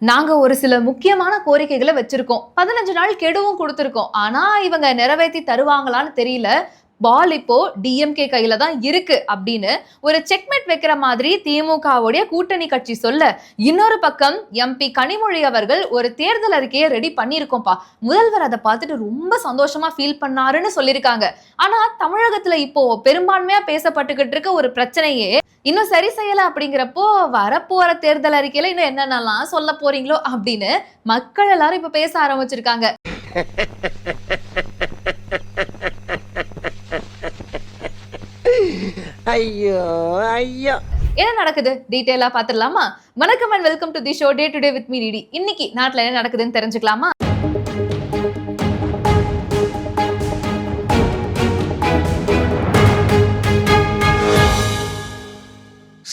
நாங்க ஒரு சில முக்கியமான கோரிக்கைகளை வச்சிருக்கோம். 15 நாள் கெடுவும் கொடுத்திருக்கோம். ஆனா இவங்க நிறைவேத்தி தருவாங்களான்னு தெரியல. பால் இப்போ டிஎம்கே கையில தான் இருக்கு அப்படின்னு ஒரு செக்மெட் வைக்கிற மாதிரி திமுகவுடைய கூட்டணி கட்சி சொல்ல, இன்னொரு பக்கம் எம்பி கனிமொழி அவர்கள் ஒரு தேர்தல் அறிக்கையை ரெடி பண்ணியிருக்கோம்பா, முதல்வர் அதை பார்த்துட்டு ரொம்ப சந்தோஷமா ஃபீல் பண்ணாருன்னு சொல்லியிருக்காங்க. ஆனா தமிழகத்துல இப்போ பெரும்பான்மையா பேசப்பட்டுக்கிட்டு இருக்க ஒரு பிரச்சனையே இன்னும் சரி செய்யல அப்படிங்கிறப்போ, வரப்போற தேர்தல் அறிக்கையில இன்னும் என்னென்னலாம் சொல்ல போறீங்களோ அப்படின்னு மக்கள் எல்லாரும் இப்ப பேச ஆரம்பிச்சிருக்காங்க. ஐயோ ஐயோ, என்ன நடக்குது டீடைலா பாத்துடலாமா? வணக்கம் and welcome to the show day today with me DD. இன்னைக்கு நாட்டுல என்ன நடக்குதுன்னு தெரிஞ்சுக்கலாமா?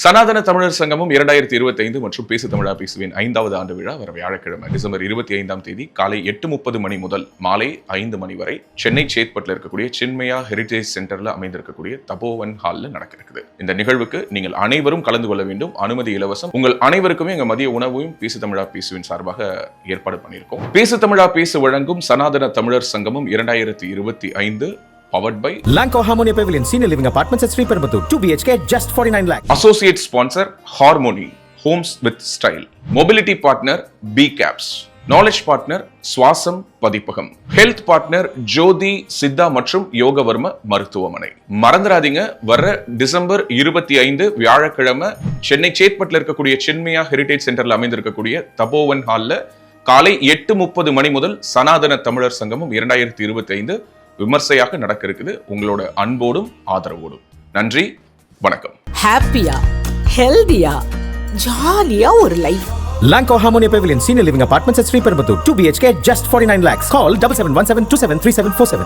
சனாதன தமிழர் சங்கமும் 2025 மற்றும் பேசு தமிழா பேசுவேன் 5வது ஆண்டு விழா வர வியாழக்கிழமை டிசம்பர் 25ஆம் தேதி காலை 8:30 மணி முதல் மாலை 5 மணி வரை சென்னை சேத்பட்டில் இருக்கக்கூடிய சின்மயா ஹெரிடேஜ் சென்டர்ல அமைந்திருக்கக்கூடிய தபோவன் ஹால்ல நடக்க இருக்குது. இந்த நிகழ்வுக்கு நீங்கள் அனைவரும் கலந்து கொள்ள வேண்டும். அனுமதி இலவசம். உங்கள் அனைவருக்குமே எங்க மதிய உணவையும் பேசு தமிழா பேசுவேன் சார்பாக ஏற்பாடு பண்ணியிருக்கோம். பேசு தமிழா பேசு வழங்கும் சனாதன தமிழர் சங்கமும் 2025 powered by Lanco Harmonia Pavilion, Senior Living Apartments at Sri Perambatoor, 2 BHK, just 49 lakh. Associate sponsor Harmony, Homes with Style. Mobility partner B-Caps. Knowledge partner Swasam Padipagam. Health partner ஜோதி சித்தா மற்றும் யோகவர்ம மருத்துவமனை. மறந்துடாதீங்க, வர டிசம்பர் 25 வியாழக்கிழமை சென்னை சேத்பட்டில் இருக்கக்கூடிய சின்மயா ஹெரிடேஜ் சென்டர்ல அமைந்திருக்கக்கூடிய தபோவன் ஹால்ல காலை 8:30 மணி முதல் சனாதன தமிழர் சங்கமும் 2025 விமர்சையாக நடக்க இருக்குது. உங்களோட அன்போடும் ஆதரவோடும். நன்றி, வணக்கம். ஹாப்பியா, ஹெல்தியா, ஜாலியா ஒரு life. Lanco Harmonia Pavilion, Senior Living Apartments at Sri Perambatoor, 2 BHK, just 49 lakhs. Call 7717273747.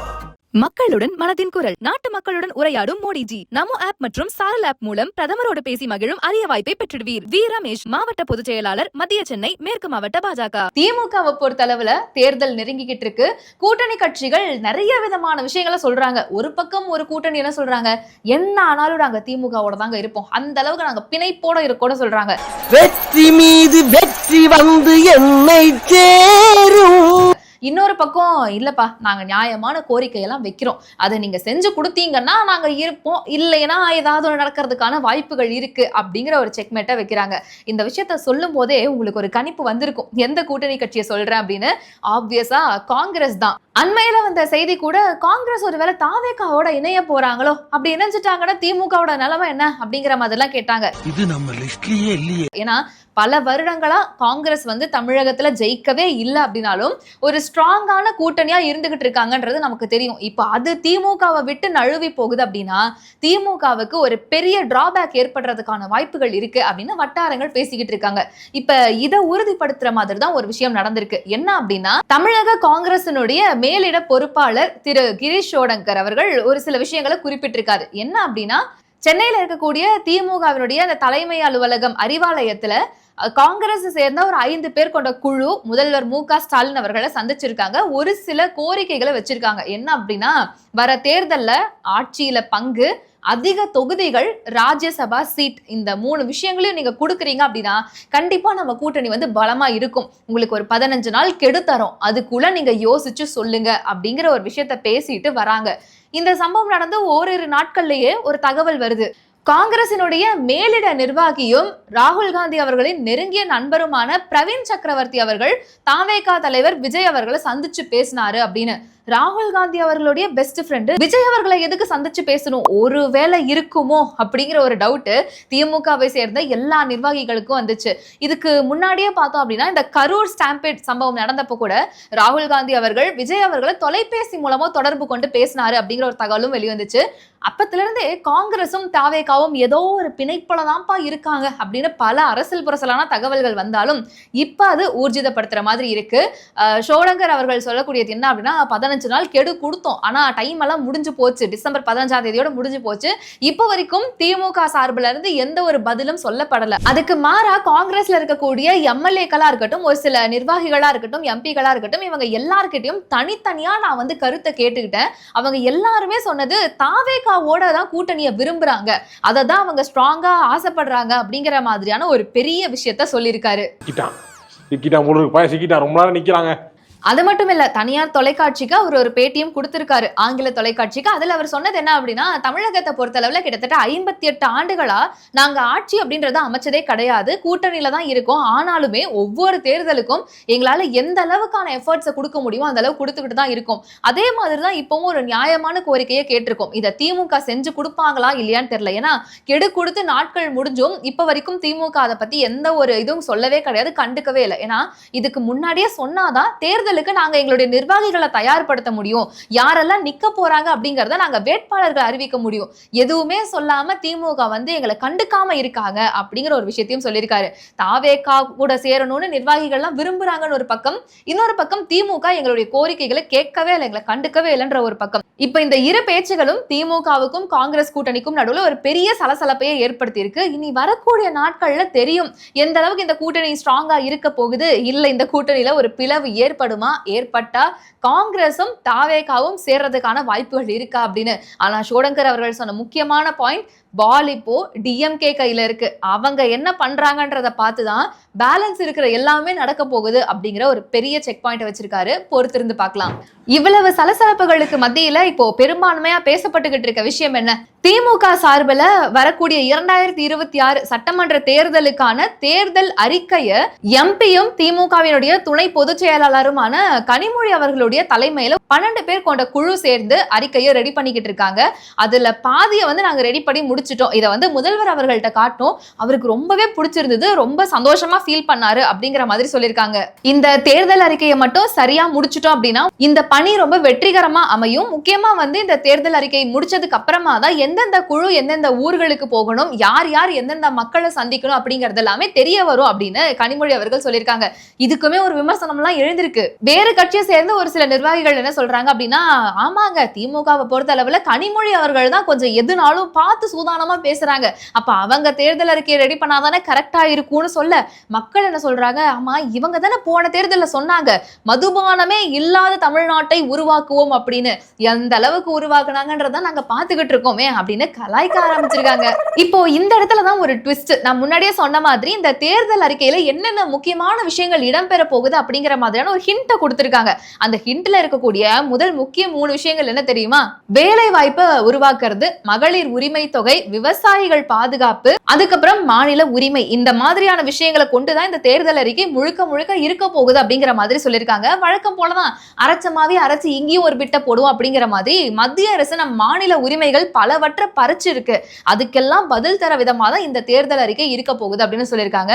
மக்களுடன் மனதின் குரல். நாட்டு மக்களுடன் உரையாடும் மோடிஜி. நமோ ஆப் மற்றும் சாரல் ஆப் மூலம் பிரதமரோடு பேசி மகிழும் அரிய வாய்ப்பை பெற்றிடுவீர். வி ரமேஷ், மாவட்ட பொதுச் செயலாளர், மத்திய சென்னை மேற்கு மாவட்ட பாஜக. திமுகவை பொறுத்தளவுல தேர்தல் நெருங்கிக்கிட்டு இருக்கு. கூட்டணி கட்சிகள் நிறைய விதமான விஷயங்களை சொல்றாங்க. ஒரு பக்கம் ஒரு கூட்டணி என்ன சொல்றாங்க, என்ன ஆனாலும் நாங்க திமுகவோட தாங்க இருப்போம், அந்த அளவுக்கு நாங்க பிணைப்போட இருக்கோம்னு சொல்றாங்க. வெற்றி மீது வெற்றி வந்து என்னை சேரும். இன்னொரு பக்கம் இல்லப்பா, நாங்க நியாயமான கோரிக்கையெல்லாம் வைக்கிறோம், அதை நீங்க செஞ்சு கொடுத்தீங்கன்னா நாங்க இருப்போம், இல்லைன்னா ஏதாவது நடக்கிறதுக்கான வாய்ப்புகள் இருக்கு அப்படிங்கிற ஒரு செக்மேட்டை வைக்கிறாங்க. இந்த விஷயத்த சொல்லும் போதே உங்களுக்கு ஒரு கணிப்பு வந்திருக்கும், எந்த கூட்டணி கட்சியை சொல்றேன் அப்படின்னு. ஆப்வியஸா காங்கிரஸ் தான். அண்மையில வந்த செய்தி கூட, காங்கிரஸ் ஒருவேளை தாவேகாவோட இணைய போறாங்களோ, அப்படி இணைஞ்சிட்டாங்கன்னா திமுகவோட நிலைமை என்ன அப்படிங்கிற மாதிரிலாம் கேட்டாங்க. இது நம்ம லிஸ்ட்லயே இல்லையே. ஏன்னா பல வருடங்களா காங்கிரஸ் தமிழகத்துல ஜெயிக்கவே இல்லை அப்படின்னாலும் ஒரு ஸ்ட்ராங்கான கூட்டணியா இருந்துகிட்டு இருக்காங்கன்றது நமக்கு தெரியும். இப்ப அது திமுகவை விட்டு நழுவி போகுது அப்படின்னா திமுகவுக்கு ஒரு பெரிய டிராபேக் ஏற்படுறதுக்கான வாய்ப்புகள் இருக்கு அப்படின்னு வட்டாரங்கள் பேசிக்கிட்டு இருக்காங்க. இப்ப இதை உறுதிப்படுத்துற மாதிரி தான் ஒரு விஷயம் நடந்திருக்கு. என்ன அப்படின்னா, தமிழக காங்கிரசினுடைய மேலிட பொறுப்பாளர் திரு கிரீஷ் ஷோடங்கர் அவர்கள் ஒரு சில விஷயங்களை குறிப்பிட்டிருக்காரு. என்ன அப்படின்னா, சென்னையில இருக்கக்கூடிய திமுகவினுடைய அந்த தலைமை அலுவலகம் அறிவாலயத்துல காங்கிரஸ் சேர்ந்த ஒரு 5 பேர் கொண்ட குழு முதல்வர் மு.க. ஸ்டாலின் அவர்களை சந்திச்சிருக்காங்க. ஒரு சில கோரிக்கைகளை வச்சிருக்காங்க. என்ன அப்படின்னா, வர தேர்தல்ல ஆட்சியில பங்கு, அதிக தொகுதிகள், ராஜ்யசபா சீட், இந்த 3 விஷயங்களையும் நீங்க கொடுக்குறீங்க அப்படின்னா கண்டிப்பா நம்ம கூட்டணி பலமா இருக்கும். உங்களுக்கு ஒரு 15 நாள் கெடு தரோம், அதுக்குள்ள நீங்க யோசிச்சு சொல்லுங்க அப்படிங்கிற ஒரு விஷயத்த பேசிட்டு வராங்க. இந்த சம்பவம் நடந்து ஓரிரு நாட்கள்லயே ஒரு தகவல் வருது. காங்கிரசினுடைய மேலிட நிர்வாகியும் ராகுல் காந்தி அவர்களின் நெருங்கிய நண்பருமான பிரவீன் சக்கரவர்த்தி அவர்கள் தாவேகா தலைவர் விஜய் அவர்களை சந்திச்சு பேசினாரு அப்படின்னு. ராகுல் காந்தி அவர்களுடைய பெஸ்ட் ஃப்ரெண்டு விஜய் அவர்களை எதுக்கு சந்திச்சு பேசணும், ஒருவேளை இருக்குமோ அப்படிங்கிற ஒரு டவுட் திமுகவை சேர்ந்த எல்லா நிர்வாகிகளுக்கும் வந்துச்சு. இதுக்கு முன்னாடியே பார்த்தோம் அப்படின்னா, இந்த கரூர் ஸ்டாம்பேட் சம்பவம் நடந்தப்போ கூட ராகுல் காந்தி அவர்கள் விஜய் அவர்களை தொலைபேசி மூலமா தொடர்பு கொண்டு பேசினாரு அப்படிங்கிற ஒரு தகவலும் வெளிவந்துச்சு. அப்பத்துல இருந்தே காங்கிரசும் தாவேகாவும் ஏதோ ஒரு பிணைப்புல தான்ப்பா இருக்காங்க அப்படின்னு பல அரசியல் புரசலான தகவல்கள் வந்தாலும் இப்ப அது ஊர்ஜிதப்படுத்துற மாதிரி இருக்கு. ஷோடங்கர் அவர்கள் சொல்லக்கூடியது என்ன அப்படின்னா, 15 நாள் கெடு கொடுத்தோம், ஆனா டைம் எல்லாம் முடிஞ்சு போச்சு, டிசம்பர் 15ஆம் தேதியோட முடிஞ்சு போச்சு, இப்ப வரைக்கும் திமுக சார்பில் இருந்து எந்த ஒரு பதிலும் சொல்லப்படல. அதுக்கு மாறா காங்கிரஸ்ல இருக்கக்கூடிய எம்எல்ஏக்களா இருக்கட்டும், ஒரு சில நிர்வாகிகளா இருக்கட்டும், எம்பிகளா இருக்கட்டும், இவங்க எல்லார்கிட்டையும் தனித்தனியா நான் கருத்தை கேட்டுக்கிட்டேன். அவங்க எல்லாருமே சொன்னது தாவேகாவோட தான் கூட்டணியை விரும்புறாங்க, அதை தான் அவங்க ஸ்ட்ராங்கா ஆசைப்படுறாங்க அப்படிங்கிற மாதிரியான ஒரு பெரிய விஷயத்த சொல்லியிருக்காரு. சிக்கிட்டான் போல இருக்கு, பையன் சிக்கிட்டான், ரொம்ப நேரம் நிக்கிறாங்க. அது மட்டும் இல்ல, தனியார் தொலைக்காட்சிக்கு அவர் ஒரு பேட்டியும் கொடுத்திருக்காரு, ஆங்கில தொலைக்காட்சிக்கு. அதுல அவர் சொன்னது என்ன அப்படின்னா, தமிழகத்தை பொறுத்தளவுல கிட்டத்தட்ட 58 ஆண்டுகளா நாங்க ஆட்சி அப்படின்றத அமைச்சதே கிடையாது, கூட்டணியில தான் இருக்கோம். ஆனாலுமே ஒவ்வொரு தேர்தலுக்கும் எங்களால எந்த அளவுக்கான எஃபர்ட்ஸை கொடுக்க முடியுமோ அந்த அளவு கொடுத்துக்கிட்டு தான் இருக்கோம். அதே மாதிரிதான் இப்பவும் ஒரு நியாயமான கோரிக்கையை கேட்டிருக்கோம். இதை திமுக செஞ்சு கொடுப்பாங்களா இல்லையான்னு தெரியல. ஏன்னா கெடு கொடுத்து நாட்கள் முடிஞ்சும் இப்ப வரைக்கும் திமுக அதை பத்தி எந்த ஒரு இதுவும் சொல்லவே கிடையாது, கண்டுக்கவே இல்லை. ஏன்னா இதுக்கு முன்னாடியே சொன்னாதான் தேர்தல் நாங்க எங்களுடைய நிர்வாகிகளை தயார்படுத்த முடியும், யாரெல்லாம் நிக்க போறாங்க அப்படிங்கறத நாங்க வேட்பாளர்கள் அறிவிக்க முடியும். எதுவுமே சொல்லாம திமுக வந்து எங்களை கண்டுக்காம இருக்காங்க அப்படிங்கிற ஒரு விஷயத்தையும் சொல்லியிருக்காரு. தாவேகா கூட சேரணும்னு நிர்வாகிகள்லாம் விரும்புறாங்கன்னு ஒரு பக்கம், இன்னொரு பக்கம் திமுக எங்களுடைய கோரிக்கைகளை கேட்கவே இல்லை, எங்களை கண்டுக்கவே இல்லைன்ற ஒரு பக்கம். இப்ப இந்த இரு பேச்சுகளும் திமுகவுக்கும் காங்கிரஸ் கூட்டணிக்கும் நடுவில் ஒரு பெரிய சலசலப்பையை ஏற்படுத்தி இருக்கு. இனி வரக்கூடிய நாட்கள்ல தெரியும் எந்த அளவுக்கு இந்த கூட்டணி ஸ்ட்ராங்கா இருக்க போகுது, இல்ல இந்த கூட்டணியில ஒரு பிளவு ஏற்படுமா, ஏற்பட்டா காங்கிரசும் தாவேகாவும் சேர்றதுக்கான வாய்ப்புகள் இருக்கா அப்படின்னு. ஆனா ஷோடங்கர் அவர்கள் சொன்ன முக்கியமான பாயிண்ட், பால் இப்போ டிஎம்கே கையில இருக்கு, அவங்க என்ன பண்றாங்கன்றத பார்த்துதான் பேலன்ஸ் இருக்கிற எல்லாமே நடக்க போகுது அப்படிங்கிற ஒரு பெரிய செக் பாயிண்ட் வச்சிருக்காரு. பொறுத்திருந்து பார்க்கலாம். இவ்வளவு சலசலப்புகளுக்கு மத்தியில இப்போ பெரும்பான்மையா பேசப்பட்டுகிட்டு இருக்க விஷயம் என்ன? திமுக சார்பில் வரக்கூடிய 2026 சட்டமன்ற தேர்தலுக்கான தேர்தல் அறிக்கையை எம்பியும் திமுகவினுடைய துணை பொதுச் செயலாளருமான கனிமொழி அவர்களுடைய தலைமையில 12 பேர் கொண்ட குழு சேர்ந்து அறிக்கையை ரெடி பண்ணிக்கிட்டு இருக்காங்க. அதுல பாதியை வந்து நாங்க ரெடி பண்ணி முடிச்சிட்டோம். இதை வந்து முதல்வர் அவர்கள்ட்ட காட்டணும், அவருக்கு ரொம்பவே பிடிச்சிருந்தது, ரொம்ப சந்தோஷமா ஃபீல் பண்ணாரு அப்படிங்கிற மாதிரி சொல்லியிருக்காங்க. இந்த தேர்தல் அறிக்கையை மட்டும் சரியா முடிச்சிட்டோம் அப்படின்னா இந்த பணி ரொம்ப வெற்றிகரமா அமையும். முக்கியமா வந்து இந்த தேர்தல் அறிக்கையை முடிச்சதுக்கு அப்புறமா தான் எந்தெந்த குழு எந்தெந்த ஊர்களுக்கு போகணும், யார் யார் எந்தெந்த மக்களை சந்திக்கணும் அப்படிங்கறது எல்லாமே தெரிய வரும் அப்படின்னு கனிமொழி அவர்கள் சொல்லியிருக்காங்க. இதுக்குமே ஒரு விமர்சனம் எல்லாம் எழுந்திருக்கு. வேறு கட்சியை சேர்ந்து ஒரு சில நிர்வாகிகள் என்ன சொல்றாங்க அப்படின்னா, ஆமாங்க திமுகவை பொறுத்த அளவுல கனிமொழி அவர்கள் தான் கொஞ்சம் எதுனாலும் பார்த்து சூதானமா பேசுறாங்க, அப்ப அவங்க தேர்தல் அறிக்கையை ரெடி பண்ணாதானே கரெக்டா இருக்கும்னு சொல்ல, மக்கள் என்ன சொல்றாங்க, ஆமா இவங்க தானே போன தேர்தல்ல சொன்னாங்க மதுபானமே இல்லாத தமிழ்நாட்டை உருவாக்குவோம் அப்படின்னு, எந்த அளவுக்கு உருவாக்குனாங்கன்றத நாங்க பாத்துக்கிட்டு இருக்கோமே அப்படின்னு கலாய்க்க ஆரம்பிச்சிருக்காங்க. இப்போ இந்த இடத்துலதான் ஒரு ட்விஸ்ட். நான் முன்னாடியே சொன்ன மாதிரி இந்த தேர்தல் அறிக்கையில என்னென்ன முக்கியமான விஷயங்கள் இடம்பெற போகுது அப்படிங்கிற மாதிரியான ஒரு ஹிண்ட்டை கொடுத்திருக்காங்க. அந்த ஹிண்ட்ல இருக்கக்கூடிய முதல் முக்கிய 3 விஷயங்கள் என்ன தெரியுமா? வேலை வாய்ப்பை உருவாக்குறது, மகளிர் உரிமை தொகை, விவசாயிகள் பாதுகாப்பு, அதுக்கப்புறம் மாநில உரிமை. இந்த மாதிரியான விஷயங்களை கொண்டுதான் இந்த தேர்தல் அறிக்கை முழுக்க முழுக்க இருக்க போகுது அப்படிங்கிற மாதிரி சொல்லியிருக்காங்க. வழக்கம் போலதான் அரைச்சமாவே அரைச்சு இங்கேயும் ஒரு பிட்ட போடுவோம் அப்படிங்கிற மாதிரி மத்திய அரசு நம் மாநில உரிமைகள் பலவற்றை பறிச்சு இருக்கு, அதுக்கெல்லாம் பதில் தர விதமா தான் இந்த தேர்தல் அறிக்கை இருக்க போகுது அப்படின்னு சொல்லியிருக்காங்க.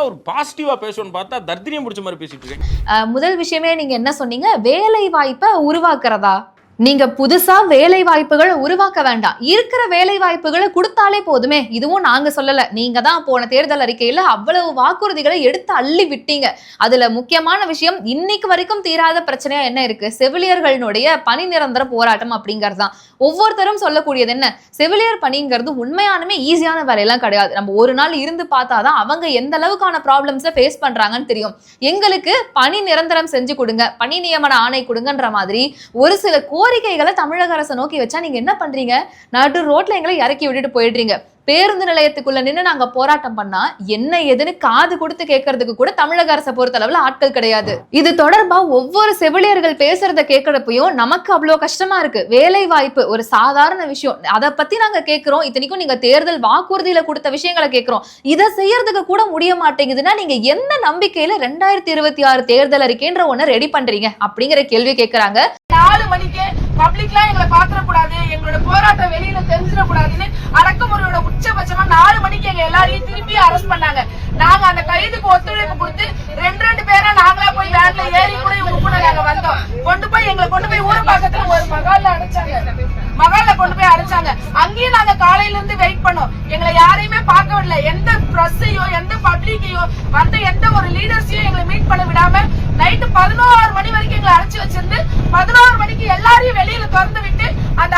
ஒரு பாசிட்டிவா பேசணும்னு பார்த்தா தர்தினியம் பிடிச்ச மாதிரி பேசிட்டு இருக்கேன். முதல் விஷயமே நீங்க என்ன சொன்னீங்க, வேலை வாய்ப்பை உருவாக்குறதா? நீங்க புதுசா வேலை வாய்ப்புகளை உருவாக்க வேண்டாம், இருக்கிற வேலை வாய்ப்புகளை கொடுத்தாலே போதுமே. இதுவும் நாங்க சொல்லல, நீங்க தான் போன தேர்தல் அறிக்கையில அவ்வளவு வாக்குறுதிகளை எடுத்து அள்ளி விட்டீங்க. அதுல முக்கியமான விஷயம், இன்னைக்கு வரைக்கும் தீராத பிரச்சனையா என்ன இருக்கு, செவிலியர்களுடைய பணி நிரந்தர போராட்டம் அப்படிங்கிறது தான். ஒவ்வொருத்தரும் சொல்லக்கூடியது என்ன, செவிலியர் பணிங்கிறது உண்மையானுமே ஈஸியான வேலையெல்லாம் கிடையாது. நம்ம ஒரு நாள் இருந்து பார்த்தாதான் அவங்க எந்த அளவுக்கான ப்ராப்ளம்ஸை ஃபேஸ் பண்றாங்கன்னு தெரியும். எங்களுக்கு பணி நிரந்தரம் செஞ்சு கொடுங்க, பணி நியமன ஆணை கொடுங்கன்ற மாதிரி ஒரு சில கோரிக்கைகளை தமிழக அரசை நோக்கி வச்சா நீங்க என்ன பண்றீங்க, நடு ரோட்ல எங்களை இறக்கி விட்டுட்டு போயிடுறீங்க. பேருந்து நிலையத்துக்குள்ள நின்று நாங்க போராட்டம் பண்ணா என்ன ஏதுன்னு காது கொடுத்து கேட்கறதுக்கு கூட தமிழக அரசை பொறுத்த அளவுல ஆட்கள் கிடையாது. இது தொடர்பா ஒவ்வொரு செவிலியர்கள் பேசுறத கேட்கறப்பையும் நமக்கு அவ்வளவு கஷ்டமா இருக்கு. வேலை வாய்ப்பு ஒரு சாதாரண விஷயம், அதை பத்தி நாங்க கேட்கிறோம். இத்தனைக்கும் நீங்க தேர்தல் வாக்குறுதியில கொடுத்த விஷயங்களை கேட்கிறோம், இதை செய்யறதுக்கு கூட முடிய மாட்டேங்குதுன்னா நீங்க எந்த நம்பிக்கையில 2026 தேர்தல் அறிக்கைன்ற ஒண்ணு ரெடி பண்றீங்க அப்படிங்கிற கேள்வி கேட்கறாங்க. 4 மணிக்கு பப்ளிக்லாம் எங்களை பாத்திரக்கூடாது, எங்களோட போராட்டம் வெளியில தெரிஞ்சிடக்கூடாதுன்னு அடக்குமுறையோட உச்சபட்சமா 4 மணிக்கு எங்க எல்லாரையும் திரும்பி அரெஸ்ட் பண்ணாங்க. நாங்க அந்த கைதுக்கு ஒத்துழைப்பு கொடுத்து 2 பேரா நாங்களா போய் வேன்ல ஏறி கூட இவங்க கூட நாங்க வந்தோம். எங்களை கொண்டு போய் ஊர் பக்கத்துல ஒரு மகால்ல அடைச்சாங்க. அங்கேயும் நாங்க காலையில இருந்து வெயிட் பண்ணோம், எங்களை யாரையுமே பார்க்க விடல. எந்த பிரஸ்ஸையோ எந்த பப்ளிக்கையோ வந்த எந்த ஒரு லீடர்ஸையும் எங்களை மீட் பண்ண விடாம நைட்டு 11 மணி வரைக்கும் எங்களை அடைச்சு வச்சிருந்து 11 மணிக்கு எல்லாரையும் வெளியில திறந்து விட்டு அந்த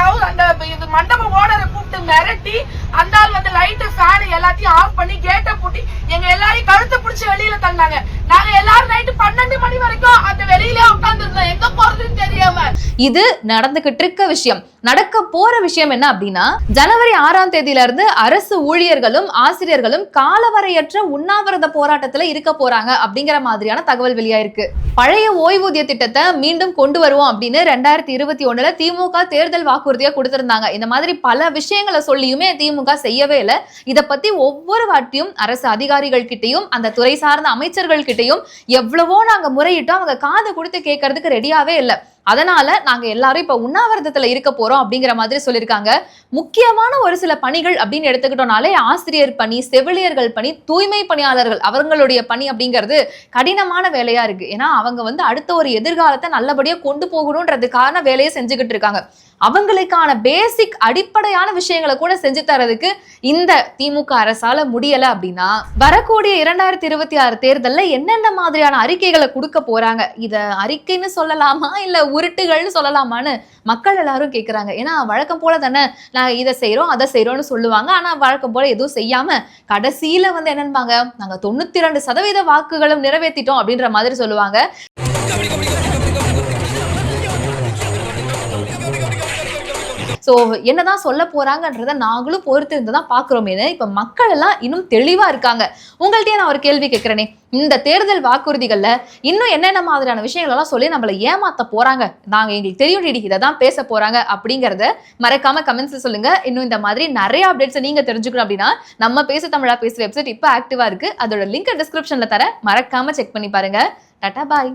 மண்டபம் ஓனரை கூப்பிட்டு மிரட்டி அந்த ஆள் வந்து லைட்டு ஃபேன் எல்லாத்தையும் ஆஃப் பண்ணி கேட்டை பூட்டி எங்க எல்லாரையும் கழுத்து பிடிச்சி வச்சு வெளியில தள்ளாங்க. நாங்க எல்லாரும் நைட்டு 12 மணி வரைக்கும் அந்த வெளியிலே உட்கார்ந்து இருந்தோம், எங்க போறதுன்னு தெரியாம. இது நடந்துகிட்டு இருக்க விஷயம். நடக்க போற விஷயம் என்ன அப்படின்னா, ஜனவரி 6ஆம் தேதியில இருந்து அரசு ஊழியர்களும் ஆசிரியர்களும் காலவரையற்ற உண்ணாவிரத போராட்டத்துல இருக்க போறாங்க அப்படிங்கிற மாதிரியான தகவல் வெளியாயிருக்கு. பழைய ஓய்வூதிய திட்டத்தை மீண்டும் கொண்டு வருவோம் அப்படின்னு 2021 திமுக தேர்தல் வாக்குறுதியா கொடுத்திருந்தாங்க. இந்த மாதிரி பல விஷயங்களை சொல்லியுமே திமுக செய்யவே இல்லை. இத பத்தி ஒவ்வொரு வாட்டியும் அரசு அதிகாரிகள் கிட்டையும் அந்த துறை சார்ந்த அமைச்சர்கள் கிட்டையும் எவ்வளவோ நாங்க முறையிட்டோம், அவங்க காது கொடுத்து கேட்கறதுக்கு ரெடியாவே இல்லை. அதனால நாங்க எல்லாரும் இப்ப உண்ணாவிரதத்துல இருக்க போறோம் அப்படிங்கிற மாதிரி சொல்லியிருக்காங்க. முக்கியமான ஒரு சில பணிகள் அப்படின்னு எடுத்துக்கிட்டோம்னாலே ஆசிரியர் பணி, செவிலியர்கள் பணி, தூய்மை பணியாளர்கள் அவங்களுடைய பணி அப்படிங்கிறது கடினமான வேலையா இருக்கு. ஏன்னா அவங்க அடுத்த ஒரு எதிர்காலத்தை நல்லபடியா கொண்டு போகணும்ன்றதுக்கான வேலையை செஞ்சுக்கிட்டு இருக்காங்க. அவங்களுக்கான பேசிக் அடிப்படையான விஷயங்களை கூட செஞ்சு தரதுக்கு இந்த திமுக அரசால முடியல அப்படின்னா வரக்கூடிய 2026 தேர்தல்ல என்னென்ன மாதிரியான அறிக்கைகளை கொடுக்க போறாங்க? இத அறிக்கைன்னு சொல்லலாமா இல்ல உருட்டுகள்னு சொல்லலாமான்னு மக்கள் எல்லாரும் கேட்கிறாங்க. ஏன்னா வழக்கம் போல தானே நாங்க இதை செய்யறோம் அதை செய்யறோம்னு சொல்லுவாங்க. ஆனா வழக்கம் போல எதுவும் செய்யாம கடைசியில என்னன்பாங்க, நாங்க 92% வாக்குகளும் நிறைவேற்றிட்டோம் அப்படின்ற மாதிரி சொல்லுவாங்க. சோ என்னதான் சொல்ல போறாங்கன்றத நாங்களும் பொறுத்து இருந்துதான் பாக்குறோமே. இப்ப மக்கள் எல்லாம் இன்னும் தெளிவா இருக்காங்க. உங்கள்கிட்டயே நான் ஒரு கேள்வி கேட்கிறேனே, இந்த தேர்தல் வாக்குறுதிகள்ல இன்னும் என்னென்ன மாதிரியான விஷயங்கள் எல்லாம் சொல்லி நம்மள ஏமாத்த போறாங்க, நாங்க எங்களுக்கு தெரியும் டிடி இதான் பேச போறாங்க அப்படிங்கறத மறக்காம கமெண்ட்ஸ்ல சொல்லுங்க. இன்னும் இந்த மாதிரி நிறைய அப்டேட்ஸ் நீங்க தெரிஞ்சுக்கணும் அப்படின்னா நம்ம பேசு தமிழா பேசு வெப்சைட் இப்ப ஆக்டிவா இருக்கு. அதோட லிங்க் டிஸ்கிரிப்ஷன்ல தர, மறக்காம செக் பண்ணி பாருங்க. டாடா பாய்.